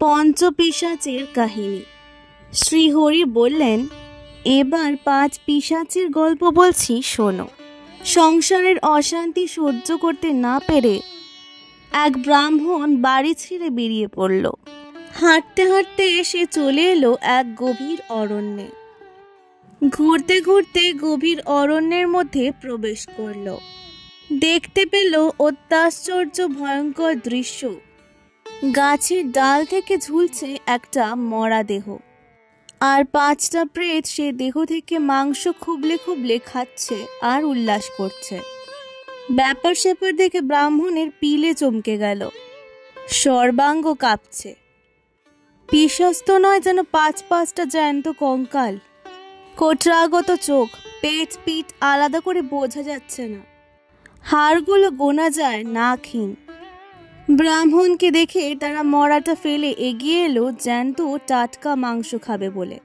পঞ্চপিশাচের কাহিনী। শ্রীহরি বললেন, এবার 5 পিশাচের গল্প বলছি, শোনো। সংসারের অশান্তি সহ্য করতে না পেরে এক ব্রাহ্মণ বাড়ি ছেড়ে বেরিয়ে পড়ল। হাঁটতে হাঁটতে সে চলে এলো এক গভীর অরণ্যে। ঘুরতে ঘুরতে গভীর অরণ্যের মধ্যে প্রবেশ করল। দেখতে পেল অত্যাশ্চর্য ভয়ঙ্কর দৃশ্য। গাছের ডাল থেকে ঝুলছে একটা মরা দেহ, আর 5টা প্রেত সে দেহ থেকে মাংস খুবলে খুবলে খাচ্ছে আর উল্লাস করছে। ব্যাপার স্যাপার দেখে ব্রাহ্মণের পিলে চমকে গেল, সর্বাঙ্গ কাঁপছে। পিশাচ তো নয়, যেন 5টা জ্যান্ত কঙ্কাল। কোটরাগত চোখ, পেট পিঠ আলাদা করে বোঝা যাচ্ছে না, হাড়গুলো গোনা যায় নাকহীন। ব্রাহ্মণকে দেখে তারা মরাটা ফেলে এগিয়ে এলো জ্যান্ত টাটকা মাংস খাবে বলে।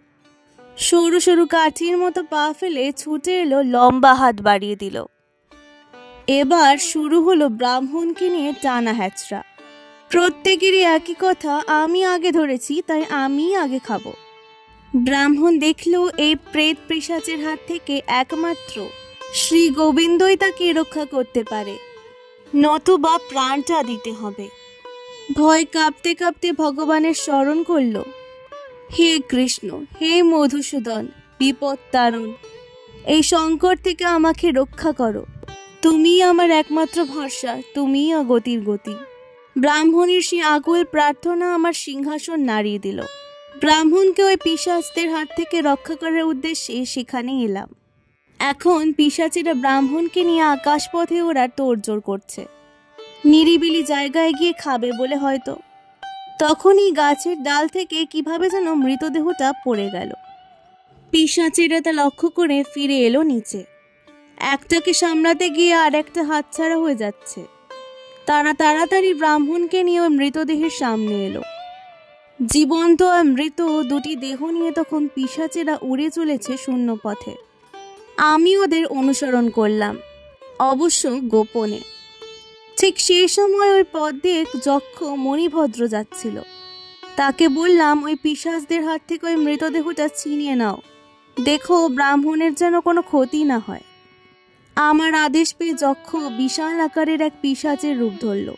সরু সরু কাঠির মতো পা ফেলে ছুটে এলো, লম্বা হাত বাড়িয়ে দিল। এবার শুরু হলো ব্রাহ্মণকে নিয়ে টানা হ্যাচড়া। প্রত্যেকেরই একই কথা, আমি আগে ধরেছি তাই আমিই আগে খাবো। ব্রাহ্মণ দেখলো এই প্রেত পিশাচের হাত থেকে একমাত্র শ্রী গোবিন্দই তাকে রক্ষা করতে পারে, নতুবা প্রাণটা দিতে হবে। ভয় কাঁপতে কাঁপতে ভগবানের স্মরণ করল, হে কৃষ্ণ, হে মধুসূদন, বিপদ তারণ, এই সংকট থেকে আমাকে রক্ষা করো। তুমিই আমার একমাত্র ভরসা, তুমিই অগতির গতি। ব্রাহ্মণের সেই আকুল প্রার্থনা আমার সিংহাসন নাড়িয়ে দিল। ব্রাহ্মণকে ওই পিশাচদের হাত থেকে রক্ষা করার উদ্দেশ্যে সেখানে এলাম। এখন পিশাচেরা ব্রাহ্মণকে নিয়ে আকাশপথে ওরা তোড়জোড় করছে, নিরিবিলি জায়গায় গিয়ে খাবে বলে হয়তো। তখনই গাছের ডাল থেকে কিভাবে যেন মৃতদেহটা পড়ে গেল। পিশাচেরা তা লক্ষ্য করে ফিরে এলো নিচে। একটাকে সামলাতে গিয়ে আর একটা হাতছাড়া হয়ে যাচ্ছে। তারা তাড়াতাড়ি ব্রাহ্মণকে নিয়ে ওই মৃতদেহের সামনে এলো। জীবন্ত আর মৃত দুটি দেহ নিয়ে তখন পিশাচেরা উড়ে চলেছে শূন্য পথে। আমি ওদের অনুসরণ করলাম, অবশ্য গোপনে। ঠিক সেই সময় ওই পথ দিয়ে যক্ষ মণিভদ্র যাচ্ছিল। তাকে বললাম, ওই পিশাচদের হাত থেকে ওই মৃতদেহটা ছিনিয়ে নাও, দেখো ব্রাহ্মণের যেন কোনো ক্ষতি না হয়। আমার আদেশ পেয়ে যক্ষ বিশাল আকারের এক পিশাচের রূপ ধরল।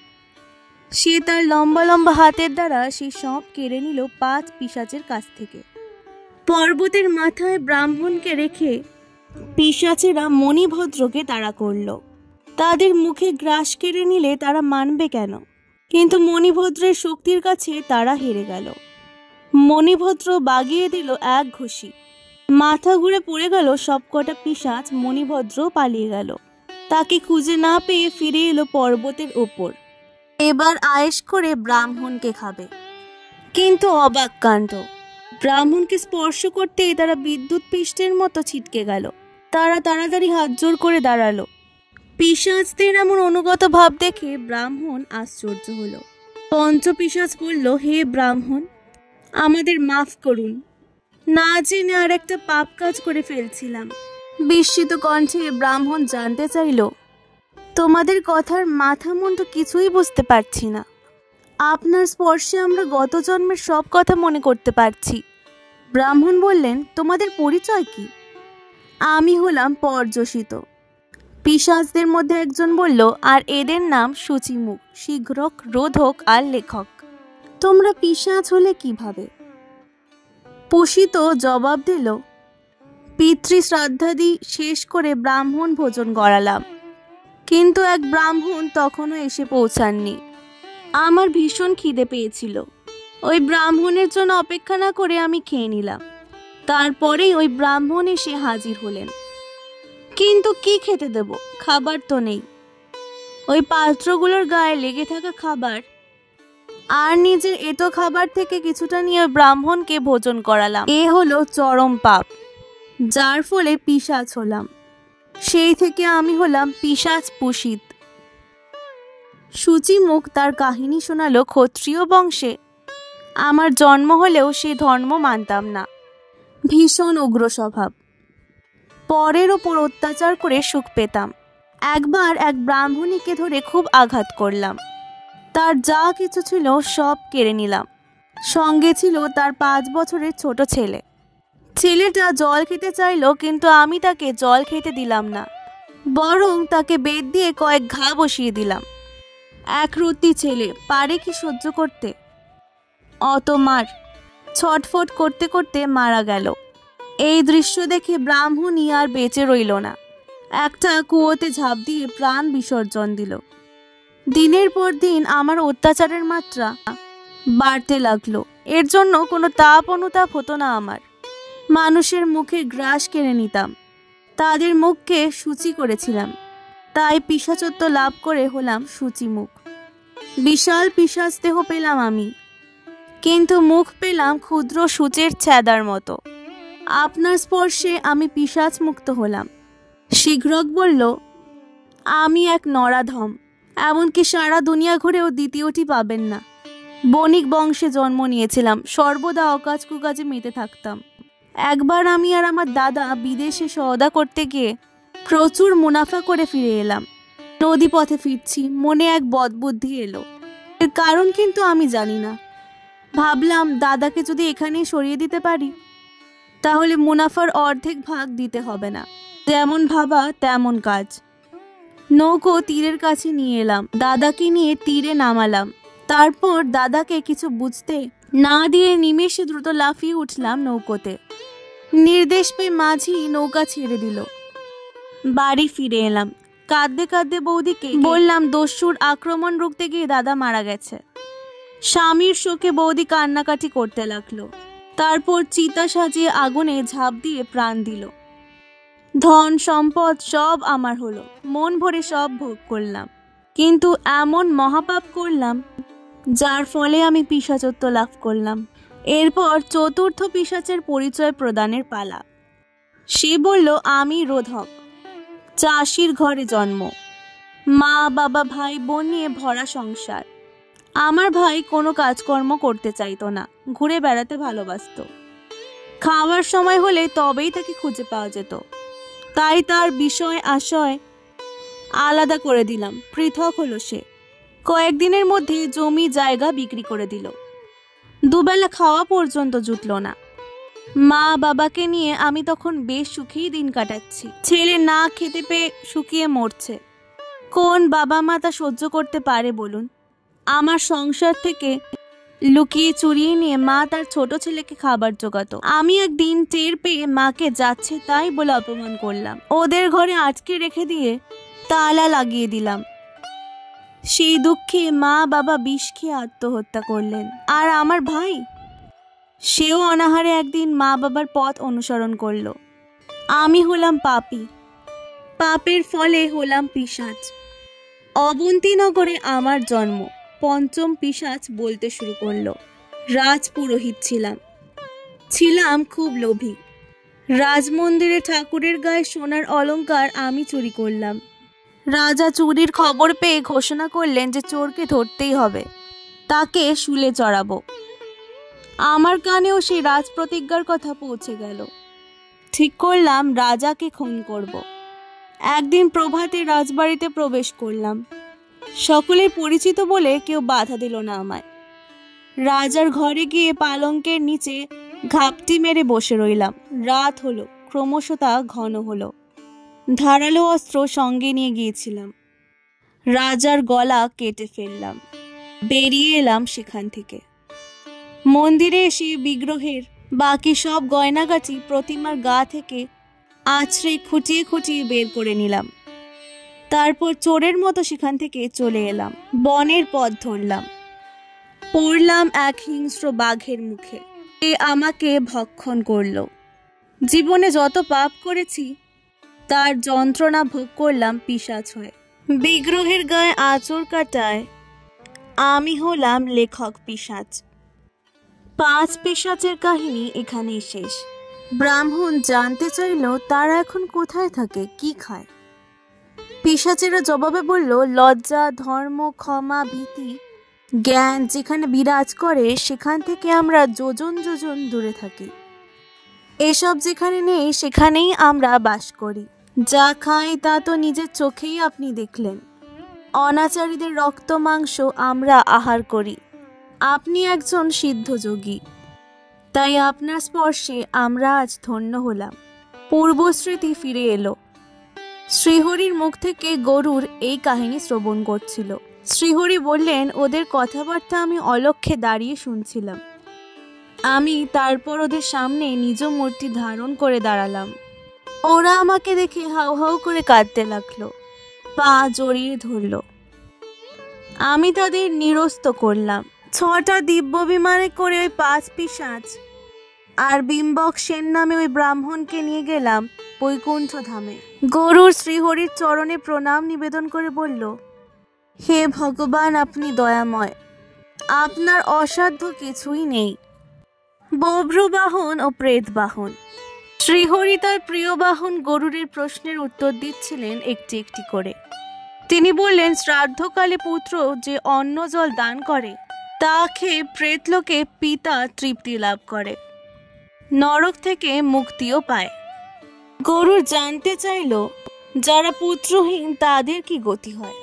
সে তার লম্বা লম্বা হাতের দ্বারা সে সব কেড়ে নিল 5 পিশাচের কাছ থেকে। পর্বতের মাথায় ব্রাহ্মণকে রেখে পিশাচেরা মণিভদ্রকে তাড়া করল। তাদের মুখে গ্রাস কেড়ে নিলে তারা মানবে কেন? কিন্তু মণিভদ্রের শক্তির কাছে তারা হেরে গেল। মণিভদ্র বাগিয়ে দিল এক ঘুষি, মাথা ঘুরে পড়ে গেল সবকটা পিশাচ। মণিভদ্র পালিয়ে গেল। তাকে খুঁজে না পেয়ে ফিরে এলো পর্বতের ওপর। এবার আয়েশ করে ব্রাহ্মণকে খাবে। কিন্তু অবাক কাণ্ড, ব্রাহ্মণকে স্পর্শ করতেই তারা বিদ্যুৎ পিষ্টের মতো ছিটকে গেল। তারা তাড়াতাড়ি হাত জোড় করে দাঁড়ালো। পিশাচদের এমন অনুগত ভাব দেখে ব্রাহ্মণ আশ্চর্য হলো। পঞ্চপিশাচ বলল, হে ব্রাহ্মণ, আমাদের মাফ করুন, না জেনে আর একটা পাপ কাজ করে ফেলছিলাম। বিস্মিত কণ্ঠে ব্রাহ্মণ জানতে চাইল, তোমাদের কথার মাথা মুন্ডু কিছুই বুঝতে পারছি না। আপনার স্পর্শে আমরা গত জন্মের সব কথা মনে করতে পারছি। ব্রাহ্মণ বললেন, তোমাদের পরিচয় কি? আমি হলাম পর্যসিত। পিশাচদের মধ্যে একজন বলল, আর এদের নাম সূচিমুখ, শীঘ্রক, রোধক আর লেখক। তোমরা পিশাচ হলে কিভাবে? পোষিত জবাব দিল, পিতৃশ্রাদ্ধাদি শেষ করে ব্রাহ্মণ ভোজন করালাম, কিন্তু এক ব্রাহ্মণ তখনও এসে পৌঁছাননি। আমার ভীষণ খিদে পেয়েছিল, ওই ব্রাহ্মণের জন্য অপেক্ষা না করে আমি খেয়ে নিলাম। তারপরেই ওই ব্রাহ্মণ এসে হাজির হলেন। কিন্তু কি খেতে দেব? খাবার তো নেই। ওই পাত্রগুলোর গায়ে লেগে থাকা খাবার আর নিজের এটো খাবার থেকে কিছুটা নিয়ে ব্রাহ্মণকে ভোজন করালাম। এ হলো চরম পাপ, যার ফলে পিশাচ হলাম। সেই থেকে আমি হলাম পিশাচ পুষিত। সূচিমুখ তার কাহিনী শোনালো। ক্ষত্রিয় বংশে আমার জন্ম হলেও সে ধর্ম মানতাম না। ভীষণ উগ্র স্বভাব, পরের ওপর অত্যাচার করে সুখ পেতাম। একবার এক ব্রাহ্মণীকে ধরে খুব আঘাত করলাম, তার যা কিছু ছিল সব কেড়ে নিলাম। সঙ্গে ছিল তার 5 বছরের ছোট ছেলে। ছেলেটা জল খেতে চাইলো, কিন্তু আমি তাকে জল খেতে দিলাম না, বরং তাকে বেত দিয়ে কয়েক ঘা বসিয়ে দিলাম। একরত্তি ছেলে পারে কি সহ্য করতে অত মার? ছটফট করতে করতে মারা গেল। এই দৃশ্য দেখে ব্রাহ্মণী আর বেঁচে রইল না, একটা কুয়োতে ঝাঁপ দিয়ে প্রাণ বিসর্জন দিল। দিনের পর দিন আমার অত্যাচারের মাত্রা বাড়তে লাগলো। এর জন্য কোনো তাপ অনুতাপ হতো না আমার। মানুষের মুখে গ্রাস কেড়ে নিতাম, তাদের মুখকে সূচি করেছিলাম। তাই পিশাচত্ব লাভ করে হলাম সূচিমুখ। বিশাল পিশাচ দেহ পেলাম আমি, কিন্তু মুখ পেলাম ক্ষুদ্র সূচের ছ্যাদার মতো। আপনার স্পর্শে আমি পিশাচ মুক্ত হলাম। শীঘ্রক বলল, আমি এক নরাধম, এমনকি সারা দুনিয়া ঘুরেও দ্বিতীয়টি পাবেন না। বণিক বংশে জন্ম নিয়েছিলাম, সর্বদা অকাজ কুকাজে মেতে থাকতাম। একবার আমি আর আমার দাদা বিদেশে সওদা করতে গিয়ে প্রচুর মুনাফা করে ফিরে এলাম। নদী পথে ফিরছি, মনে এক বদবুদ্ধি এলো। এর কারণ কিন্তু আমি জানি না। ভাবলাম দাদাকে যদি এখানেই সরিয়ে দিতে পারি, তাহলে মুনাফার অর্ধেক ভাগ দিতে হবে না। যেমন ভাবা তেমন কাজ। নৌকো তীরের কাছে নিয়ে এলাম, দাদাকে নিয়ে তীরে নামালাম। তারপর দাদাকে কিছু বুঝতে না দিয়ে নিমেষে দ্রুত লাফিয়ে উঠলাম নৌকোতে। নির্দেশ পেয়ে মাঝি নৌকা ছেড়ে দিল। বাড়ি ফিরে এলাম। কাঁদতে কাঁদতে বৌদিকে বললাম দস্যুর আক্রমণ রুখতে গিয়ে দাদা মারা গেছে। স্বামীর শোকে বৌদি কান্নাকাটি করতে লাগলো। তারপর চিতা সাজিয়ে আগুনে ঝাঁপ দিয়ে প্রাণ দিল। ধন সম্পদ সব আমার হলো, মন ভরে সব ভোগ করলাম, কিন্তু এমন মহাপাপ করলাম যার ফলে আমি পিশাচত্ব লাভ করলাম। এরপর চতুর্থ পিশাচের পরিচয় প্রদানের পালা। সে বলল, আমি রোধক, চাষির ঘরে জন্ম, মা বাবা ভাই বোন নিয়ে ভরা সংসার। আমার ভাই কোনো কাজকর্ম করতে চাইতো না, ঘুরে বেড়াতে ভালোবাসতো। খাওয়ার সময় হলে তবেই তাকে খুঁজে পাওয়া যেত। তাই তার বিষয় আশয় আলাদা করে দিলাম, পৃথক হলো সে। কয়েকদিনের মধ্যে জমি জায়গা বিক্রি করে দিল। দুবেলা খাওয়া পর্যন্ত জুটল না। মা বাবাকে নিয়ে আমি তখন বেশ সুখেই দিন কাটাচ্ছি। ছেলে না খেতে পেয়ে শুকিয়ে মরছে। কোন বাবা মা তা সহ্য করতে পারে বলুন? আমার সংসার থেকে লুকিয়ে চুরিয়ে নিয়ে মা তার ছোট ছেলেকে খাবার জোগাতো। আমি একদিন টের পেয়ে মাকে যাচ্ছে তাই বলে অপমান করলাম। ওদের ঘরে আটকে রেখে দিয়ে তালা লাগিয়ে দিলাম। সেই দুঃখে মা বাবা বিষ খেয়ে আত্মহত্যা করলেন। আর আমার ভাই, সেও অনাহারে একদিন মা বাবার পথ অনুসরণ করলো। আমি হলাম পাপী, পাপের ফলে হলাম পিশাচ। অবন্তীনগরে আমার জন্ম। পঞ্চম পিশাচ বলতে শুরু করলো। রাজপুরোহিত ছিলাম খুব লোভী। রাজমন্দিরে ঠাকুরের গায়ে সোনার অলংকার আমি চুরি করলাম। রাজা চুরির খবর পেয়ে ঘোষণা করলেন যে চোরকে ধরতেই হবে, তাকে শুলে চড়াবো। আমার কানেও সেই রাজপ্রতিজ্ঞার কথা পৌঁছে গেল। ঠিক করলাম রাজাকে খুন করব। একদিন প্রভাতে রাজবাড়িতে প্রবেশ করলাম। সকলে পরিচিত বলে কেউ বাধা দিল না আমায়। রাজার ঘরে গিয়ে পালঙ্কের নিচে ঘাপটি মেরে বসে রইলাম। রাত হলো, ক্রমশ তা ঘন হলো। ধারালো অস্ত্র সঙ্গে নিয়ে গিয়েছিলাম। রাজার গলা কেটে ফেললাম। বেরিয়ে এলাম সেখান থেকে। মন্দিরে এসে বিগ্রহের বাকি সব গয়নাগাটি প্রতিমার গা থেকে আছড়ে খুঁটিয়ে খুঁটিয়ে বের করে নিলাম। তারপর চোরের মতো সেখান থেকে চলে এলাম। বনের পথ ধরলাম। পড়লাম এক হিংস্র বাঘের মুখে। এ আমাকে ভক্ষণ করলো। জীবনে যত পাপ করেছি তার যন্ত্রণা ভোগ করলাম পিশাচ হয়ে। বিগ্রহের গায়ে আঁচড় কাটায় আমি হলাম লেখক পিশাচ। 5 পিশাচের কাহিনী এখানেই শেষ। ব্রাহ্মণ জানতে চাইল তারা এখন কোথায় থাকে, কি খায়। পিশাচেরা জবাবে বলল, লজ্জা, ধর্ম, ক্ষমা, ভীতি, জ্ঞান যেখানে বিরাজ করে সেখান থেকে আমরা যোজন যোজন দূরে থাকি। এসব যেখানে নেই সেখানেই আমরা বাস করি। যা খাই তা তো নিজের চোখেই আপনি দেখলেন। অনাচারীদের রক্ত মাংস আমরা আহার করি। আপনি একজন সিদ্ধ যোগী, তাই আপনার স্পর্শে আমরা আজ ধন্য হলাম। পূর্বস্মৃতি ফিরে এলো। শ্রীহরির মুখ থেকে গরুর এই কাহিনী শ্রবণ করছিল। শ্রীহরি বললেন, ওদের কথাবার্তা আমি অলক্ষ্যে দাঁড়িয়ে শুনছিলাম। আমি তারপর ওদের সামনে নিজ মূর্তি ধারণ করে দাঁড়ালাম। ওরা আমাকে দেখে হাউ হাউ করে কাঁদতে লাগলো, পা জড়িয়ে ধরল। আমি তাদের নিরস্ত করলাম। 6টা দিব্য বিমানে করে ওই 5 পিশাচ আর বিম্বক সেন নামে ওই ব্রাহ্মণকে নিয়ে গেলাম বৈকুণ্ঠ ধামে। গরুর শ্রীহরির চরণে প্রণাম নিবেদন করে বলল, হে ভগবান, আপনি দয়াময়, আপনার অসাধ্য কিছুই নেই। বব্র বাহন ও প্রেত বাহন। শ্রীহরি তার প্রিয় বাহন গরুরের প্রশ্নের উত্তর দিচ্ছিলেন একটি একটি করে। তিনি বললেন, শ্রাদ্ধকালে পুত্র যে অন্ন জল দান করে তা খেয়ে প্রেতলোকে পিতা তৃপ্তি লাভ করে, নরক থেকে মুক্তিও পায়। গরুর জানতে চাইল, যারা পুত্রহীন তাদের কি গতি হয়?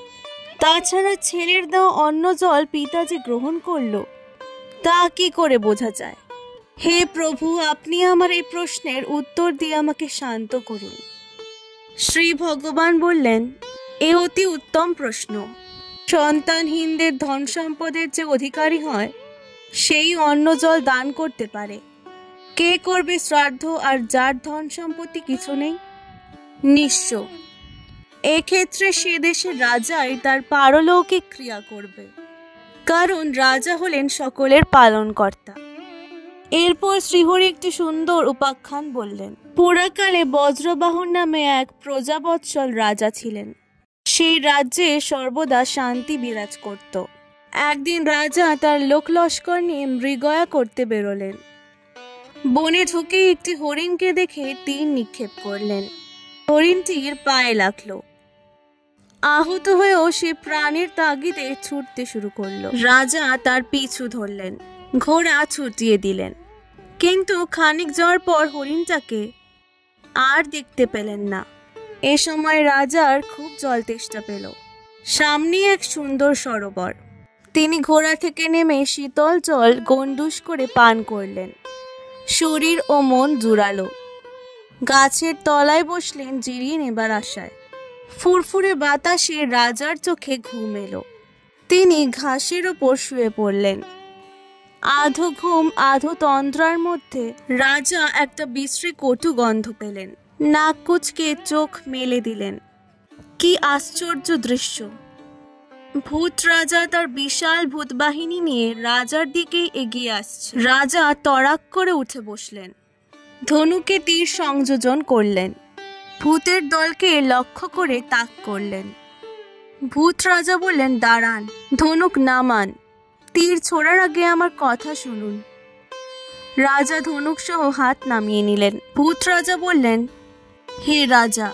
তাছাড়া ছেলের দেওয়া অন্ন জল পিতা যে গ্রহণ করলো তা কি করে বোঝা যায়? হে প্রভু, আপনি আমার এই প্রশ্নের উত্তর দিয়ে আমাকে শান্ত করুন। শ্রী ভগবান বললেন, এ অতি উত্তম প্রশ্ন। সন্তানহীনদের ধন সম্পদের যে অধিকারী হয় সেই অন্ন জল দান করতে পারে। কে করবে শ্রাদ্ধ আর যার ধন সম্পত্তি কিছু নেই? নিঃস্ব। এক্ষেত্রে সে দেশের রাজাই তার পারলৌকিক ক্রিয়া করবে, কারণ রাজা হলেন সকলের পালনকর্তা। এরপর শ্রীহরি একটি সুন্দর উপাখ্যান বললেন। পুরাকালে বজ্রবাহন নামে এক প্রজাবৎসল রাজা ছিলেন। সেই রাজ্যে সর্বদা শান্তি বিরাজ করত। একদিন রাজা তার লোক লস্কর নিয়ে মৃগয়া করতে বেরোলেন। বনে ঢুকে একটি হরিণকে দেখে তীর নিক্ষেপ করলেন। হরিণটির পায়ে লাগলো। আহত হয়েও সে প্রাণের তাগিদে ছুটতে শুরু করলো। রাজা তার পিছু ধরলেন, ঘোড়া ছুটিয়ে দিলেন, কিন্তু খানিক যাওয়ার পর হরিণটাকে আর দেখতে পেলেন না। এ সময় রাজার খুব জল তেষ্টা পেল। সামনে এক সুন্দর সরোবর। তিনি ঘোড়া থেকে নেমে শীতল জল গন্ডুস করে পান করলেন। শরীর ও মন জুড়ালো। গাছের তলায় বসলেন জিরিয়ে নেবার আশায়। ফুরফুরে বাতাসে রাজার চোখে ঘুম এলো। তিনি ঘাসের ওপর শুয়ে পড়লেন। আধো ঘুম আধো তন্দ্রার মধ্যে রাজা একটা বিশ্রী কটু গন্ধ পেলেন। নাক কুচকে চোখ মেলে দিলেন। কি আশ্চর্য দৃশ্য! ভূত রাজা তার বিশাল ভূত বাহিনী নিয়ে রাজার দিকে এগিয়ে আসছে। রাজা তড়াক করে উঠে বসলেন। ধনুকে তীর সংযোজন করলেন। ভূতের দলকে লক্ষ্য করে তাক করলেন। ভূত রাজা বললেন, দাঁড়ান, ধনুক নামান, তীর ছোড়ার আগে আমার কথা শুনুন। রাজা ধনুক সহ হাত নামিয়ে নিলেন। ভূত রাজা বললেন, হে রাজা,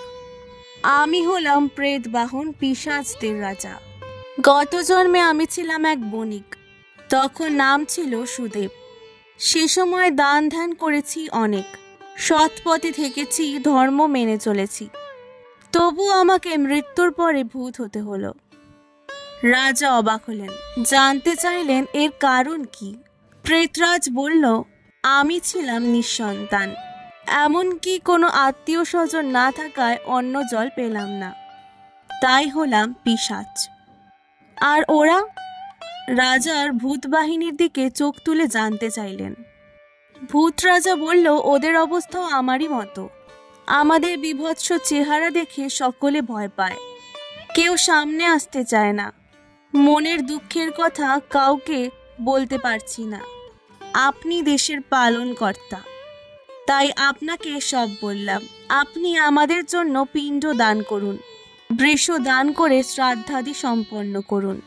আমি হলাম প্রেত বাহন পিশাচদের রাজা। গত জন্মে আমি ছিলাম এক বণিক। তখন নাম ছিল সুদেব। সে সময় দান ধ্যান করেছি অনেক, সৎ পথে থেকেছি, ধর্ম মেনে চলেছি। তবু আমাকে মৃত্যুর পরে ভূত হতে হলো। রাজা অবাক হলেন, জানতে চাইলেন এর কারণ কি। প্রেতরাজ বলল, আমি ছিলাম নিঃসন্তান, এমনকি কোনো আত্মীয় স্বজন না থাকায় অন্ন জল পেলাম না, তাই হলাম পিশাচ। আর ওরা? রাজার ভূত বাহিনীর দিকে চোখ তুলে জানতে চাইলেন। ভূত রাজা বলল, ওদের অবস্থাও আমারই মতো। আমাদের বিভৎস চেহারা দেখে সকলে ভয় পায়, কেউ সামনে আসতে চায় না। মনের দুঃখের কথা কাউকে বলতে পারছি না। আপনি দেশের পালনকর্তা, তাই আপনাকে সব বললাম। আপনি আমাদের জন্য পিণ্ড দান করুন, বৃষ দান করে শ্রাদ্ধাদি সম্পন্ন করুন।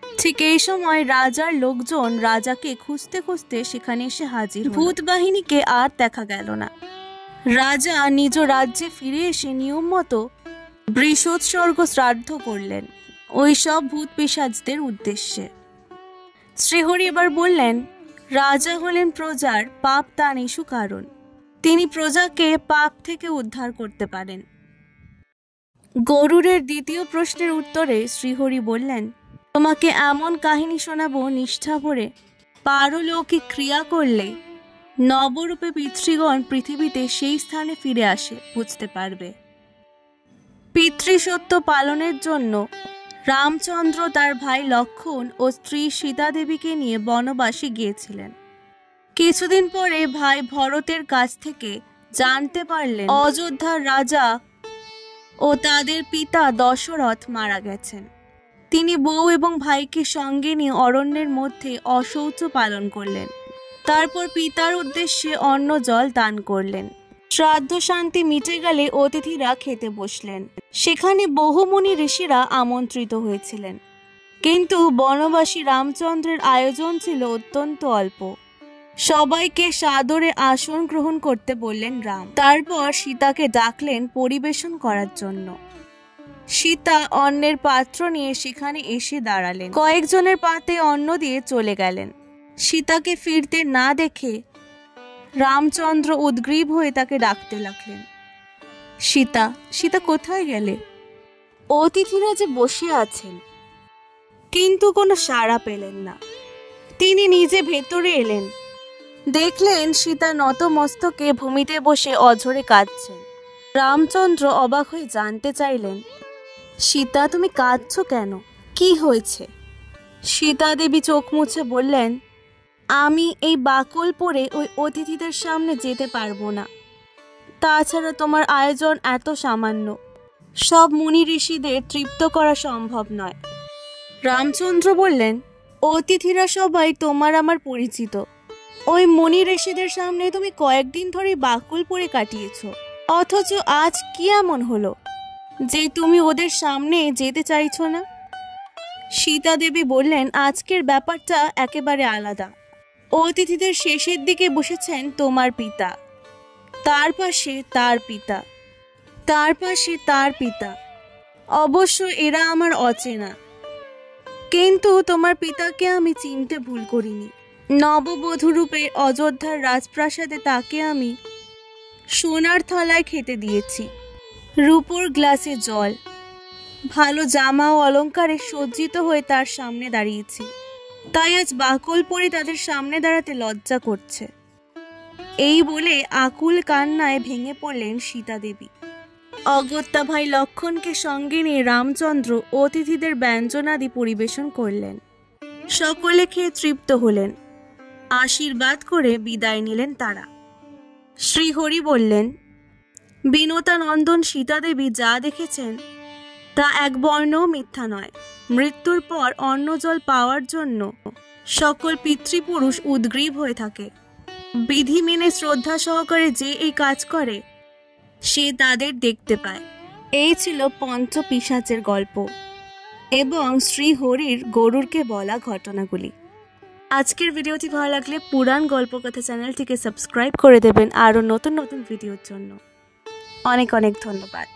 ঠিক এই সময় রাজার লোকজন রাজাকে খুঁজতে খুঁজতে সেখানে এসে হাজির। ভূত বাহিনীকে আর দেখা গেল না। রাজা নিজ রাজ্যে ফিরে এসে নিয়ম মতো বৃষোৎসর্গ শ্রাদ্ধ করলেন ওই সব ভূত পিশাচদের উদ্দেশ্যে। শ্রীহরি এবার বললেন, রাজা হলেন প্রজার পাপ তানিশু কারণ। তিনি প্রজাকে পাপ থেকে উদ্ধার করতে পারেন। গরুরের দ্বিতীয় প্রশ্নের উত্তরে শ্রীহরি বললেন, তোমাকে এমন কাহিনী শোনাবো নিষ্ঠা ভরে পারলৌকিক ক্রিয়া করলে নবরূপে পিতৃগণ পৃথিবীতে সেই স্থানে ফিরে আসে, বুঝতে পারবে। পিতৃসত্য পালনের জন্য রামচন্দ্র তার ভাই লক্ষ্মণ ও স্ত্রী সীতা দেবীকে নিয়ে বনবাসে গিয়েছিলেন। কিছুদিন পরে ভাই ভরতের কাছ থেকে জানতে পারলেন অযোধ্যার রাজা ও তাদের পিতা দশরথ মারা গেছেন। তিনি বউ এবং ভাইকে সঙ্গে নিয়ে অরণ্যের মধ্যে অশৌচ পালন করলেন। তারপর পিতার উদ্দেশ্যে অন্ন জল দান করলেন। শ্রাদ্ধ শান্তি মিটে গেলে অতিথিরা খেতে বসলেন। সেখানে বহু মুনি ঋষিরা আমন্ত্রিত হয়েছিলেন, কিন্তু বনবাসী রামচন্দ্রের আয়োজন ছিল অত্যন্ত অল্প। সবাইকে সাদরে আসন গ্রহণ করতে বললেন রাম। তারপর সীতাকে ডাকলেন পরিবেশন করার জন্য। সীতা অন্নের পাত্র নিয়ে সেখানে এসে দাঁড়ালেন। কয়েকজনের পাতে অন্ন দিয়ে চলে গেলেন। সীতাকে ফিরতে না দেখে রামচন্দ্র উদ্গ্রীব হয়ে তাকে ডাকতে লাগলেন, সীতা, সীতা কোথায় গেলে? অতিথিরা যে বসে আছেন, কিন্তু কোনো সাড়া পেলেন না। তিনি নিজে ভেতরে এলেন, দেখলেন সীতা নত মস্তকে ভূমিতে বসে অঝরে কাঁদছেন। রামচন্দ্র অবাক হয়ে জানতে চাইলেন, সীতা, তুমি কাঁদছো কেন? কি হয়েছে? সীতা দেবী চোখ মুছে বললেন, আমি এই বাকল পরে ওই অতিথিদের সামনে যেতে পারবো না। তাছাড়া তোমার আয়োজন এত সামান্য, সব মুনি ঋষিদের তৃপ্ত করা সম্ভব নয়। রামচন্দ্র বললেন, অতিথিরা সবাই তোমার আমার পরিচিত। ওই মুনি ঋষিদের সামনে তুমি কয়েকদিন ধরে বাকল পরে কাটিয়েছ, অথচ আজ কি এমন হলো যে তুমি ওদের সামনে যেতে চাইছো না? সীতা দেবী বললেন, আজকের ব্যাপারটা একেবারে আলাদা। অতিথিদের শেষের দিকে বসেছেন তোমার পিতা, তার পাশে তার পিতা, তার পাশে তার পিতা। অবশ্য এরা আমার অচেনা, কিন্তু তোমার পিতাকে আমি চিনতে ভুল করিনি। নববধূ রূপে অযোধ্যার রাজপ্রাসাদে তাকে আমি সোনার থালায় খেতে দিয়েছি, রূপোর গ্লাসে জল, ভালো জামা ও অলঙ্কারে সজ্জিত হয়ে তার সামনে দাঁড়িয়েছি। তাই আজ বাকল পরে তাদের সামনে দাঁড়াতে লজ্জা করছে। এই বলে আকুল কান্নায় ভেঙে পড়লেন সীতা দেবী। অগত্যা ভাই লক্ষ্মণকে সঙ্গে নিয়ে রামচন্দ্র অতিথিদের ব্যঞ্জনাদি পরিবেশন করলেন। সকলে খেয়ে তৃপ্ত হলেন। আশীর্বাদ করে বিদায় নিলেন তারা। শ্রীহরি বললেন, বিনতানন্দন সীতা দেবী যা দেখেছেন তা এক বর্ণও মিথ্যা নয়। মৃত্যুর পর অন্ন জল পাওয়ার জন্য সকল পিতৃপুরুষ উদ্গ্রীব হয়ে থাকে। বিধি মেনে শ্রদ্ধা সহকারে যে এই কাজ করে সে তাদের দেখতে পায়। এই ছিল পঞ্চ পিশাচের গল্প এবং শ্রীহরির গরুরকে বলা ঘটনাগুলি। আজকের ভিডিওটি ভালো লাগলে পুরাণ গল্পকথা চ্যানেলটিকে সাবস্ক্রাইব করে দেবেন আরও নতুন নতুন ভিডিওর জন্য। অনেক অনেক ধন্যবাদ।